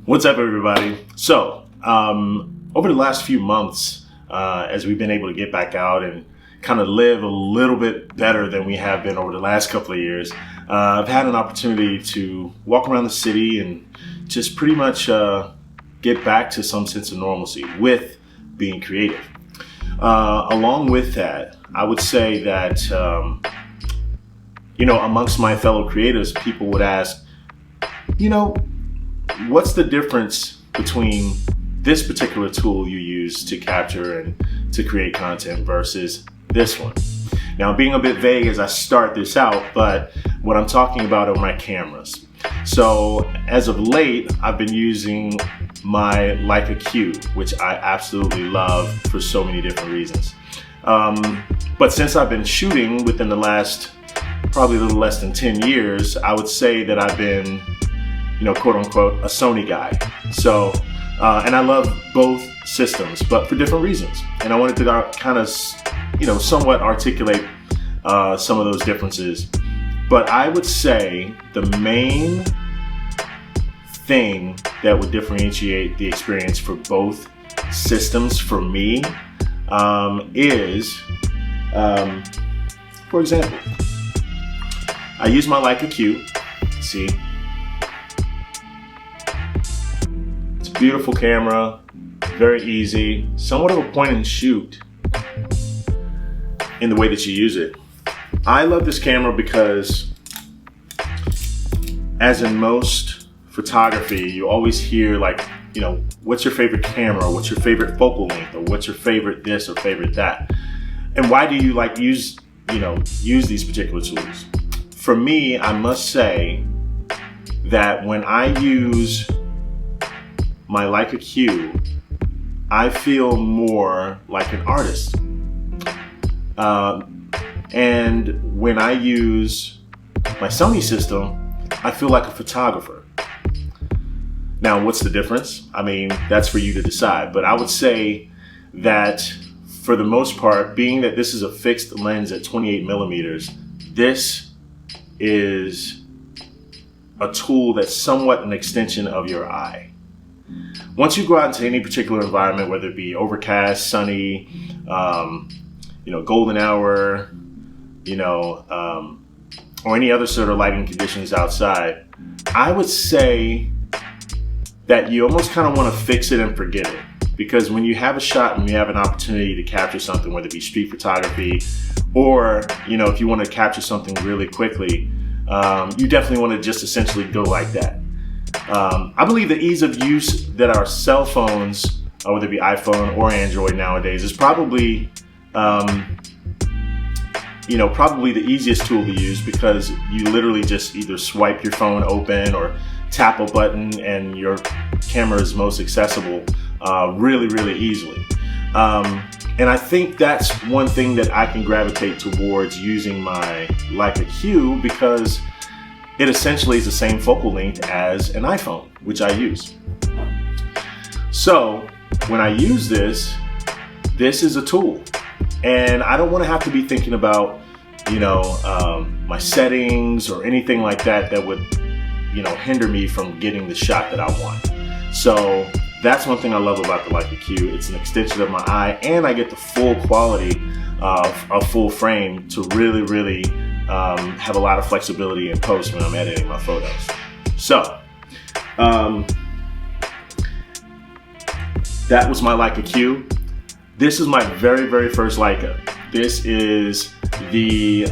What's up, everybody? So, over the last few months, as we've been able to get back out and kind of live a little bit better than we have been over the last couple of years, I've had an opportunity to walk around the city and just pretty much get back to some sense of normalcy with being creative. Along with that, I would say that, amongst my fellow creatives, people would ask, what's the difference between this particular tool you use to capture and to create content versus this one? Now, I'm being a bit vague as I start this out, but what I'm talking about are my cameras. So as of late, I've been using my Leica Q, which I absolutely love for so many different reasons. But since I've been shooting within the last probably a little less than 10 years, I would say that I've been, quote unquote, a Sony guy. So, and I love both systems, but for different reasons. And I wanted to kind of, somewhat articulate some of those differences. But I would say the main thing that would differentiate the experience for both systems for me is, for example, I use my Leica Q, see? It's a beautiful camera, very easy, somewhat of a point and shoot in the way that you use it. I love this camera because, as in most photography, you always hear what's your favorite camera, or what's your favorite focal length, or what's your favorite this or favorite that? And why do you use these particular tools? For me, I must say that when I use my Leica Q, I feel more like an artist. And when I use my Sony system, I feel like a photographer. Now, what's the difference? I mean, that's for you to decide. But I would say that for the most part, being that this is a fixed lens at 28 millimeters, this is a tool that's somewhat an extension of your eye. Once you go out into any particular environment, whether it be overcast, sunny, golden hour, or any other sort of lighting conditions outside, I would say that you almost kind of want to fix it and forget it. Because when you have a shot and you have an opportunity to capture something, whether it be street photography or, if you want to capture something really quickly, you definitely want to just essentially go like that. I believe the ease of use that our cell phones, whether it be iPhone or Android nowadays, is probably, probably the easiest tool to use, because you literally just either swipe your phone open or tap a button and your camera is most accessible really, really easily. And I think that's one thing that I can gravitate towards using my Leica Q, because it essentially is the same focal length as an iPhone, which I use. So when I use this is a tool. And I don't want to have to be thinking about, my settings or anything like that that would, hinder me from getting the shot that I want. So that's one thing I love about the Leica Q. It's an extension of my eye, and I get the full quality of a full frame to really, really have a lot of flexibility in post when I'm editing my photos. So that was my Leica Q. This is my very, very first Leica. This is the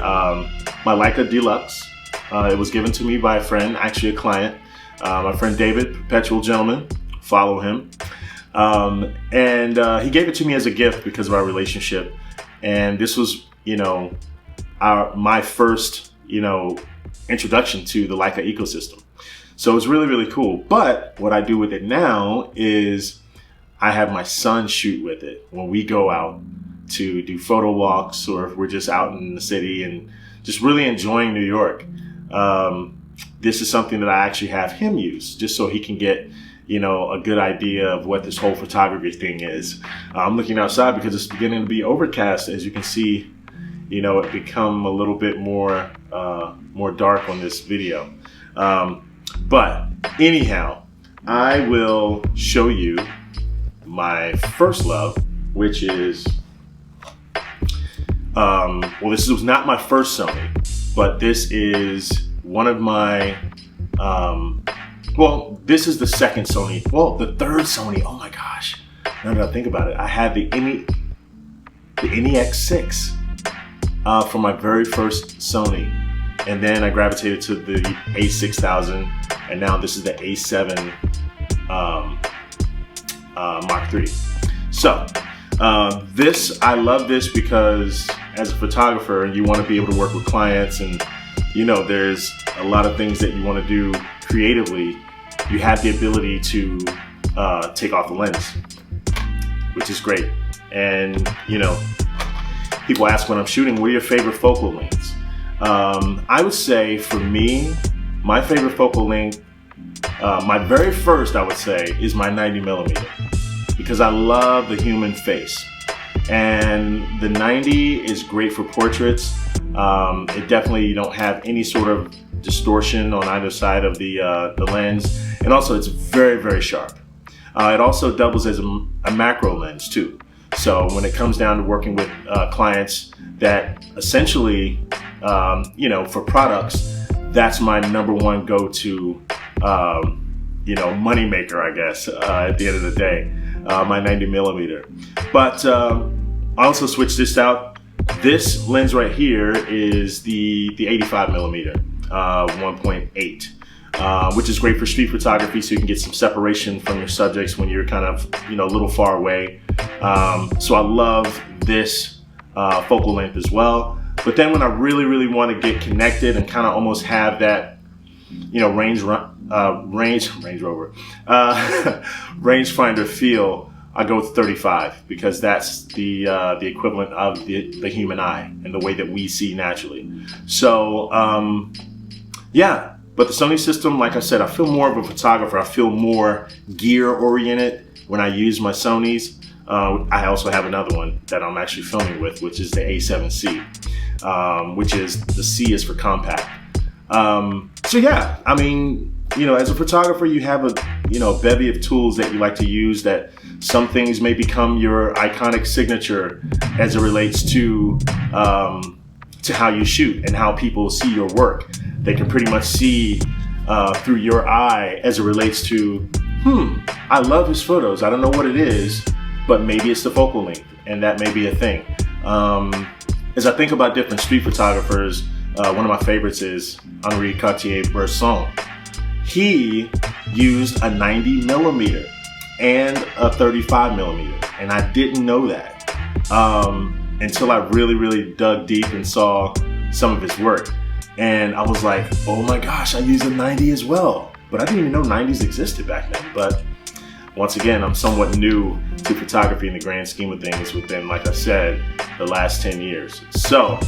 my Leica Deluxe. It was given to me by a friend, actually a client, my friend David, perpetual gentleman. Follow him. And he gave it to me as a gift because of our relationship. And this was, my first, introduction to the Leica ecosystem. So it's really, really cool. But what I do with it now is I have my son shoot with it when we go out to do photo walks, or if we're just out in the city and just really enjoying New York. This is something that I actually have him use just so he can get, a good idea of what this whole photography thing is. I'm looking outside because it's beginning to be overcast. As you can see, it become a little bit more dark on this video. But anyhow, I will show you my first love, which is, well, this was not my first Sony, but this is one of my, well, this is the second Sony, well, the third Sony. Oh my gosh, now that I think about it, I had the NEX6 for my very first Sony, and then I gravitated to the A6000, and now this is the A7 Mark III. So I love this because as a photographer, you want to be able to work with clients, and you know, there's a lot of things that you want to do creatively. You have the ability to take off the lens, which is great. And you know, people ask when I'm shooting, what are your favorite focal lengths? I would say for me, my favorite focal length, my very first, I would say, is my 90mm, because I love the human face. And the 90 is great for portraits. It definitely, you don't have any sort of distortion on either side of the lens. And also it's very, very sharp. It also doubles as a macro lens too. So when it comes down to working with clients that essentially, you know, for products, that's my number one go-to, you know, money maker, I guess, at the end of the day, my 90mm. But I also switched this out. This lens right here is the 85mm 1.8, which is great for street photography, so you can get some separation from your subjects when you're kind of, you know, a little far away. So I love this focal length as well. But then when I really, really want to get connected and kind of almost have that, you know, rangefinder feel, I go with 35, because that's the equivalent of the human eye and the way that we see naturally. So yeah, but the Sony system, like I said, I feel more of a photographer. I feel more gear oriented when I use my Sonys. I also have another one that I'm actually filming with, which is the A7C, which is, the C is for compact. So yeah, I mean, you know, as a photographer, you have a, you know, bevy of tools that you like to use, that some things may become your iconic signature as it relates to how you shoot and how people see your work. They can pretty much see through your eye as it relates to, I love his photos. I don't know what it is, but maybe it's the focal length, and that may be a thing. As I think about different street photographers, one of my favorites is Henri Cartier-Bresson. He used a 90mm and a 35mm, and I didn't know that until I really, really dug deep and saw some of his work. And I was like, oh my gosh, I use a 90 as well. But I didn't even know 90s existed back then. But once again, I'm somewhat new to photography in the grand scheme of things within, like I said, the last 10 years. So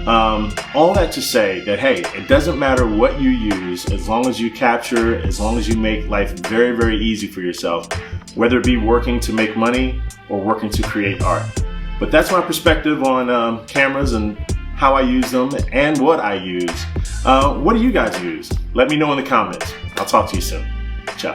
all that to say that, hey, it doesn't matter what you use, as long as you capture, as long as you make life very, very easy for yourself, whether it be working to make money or working to create art. But that's my perspective on cameras and how I use them and what I use. What do you guys use? Let me know in the comments. I'll talk to you soon. Ciao.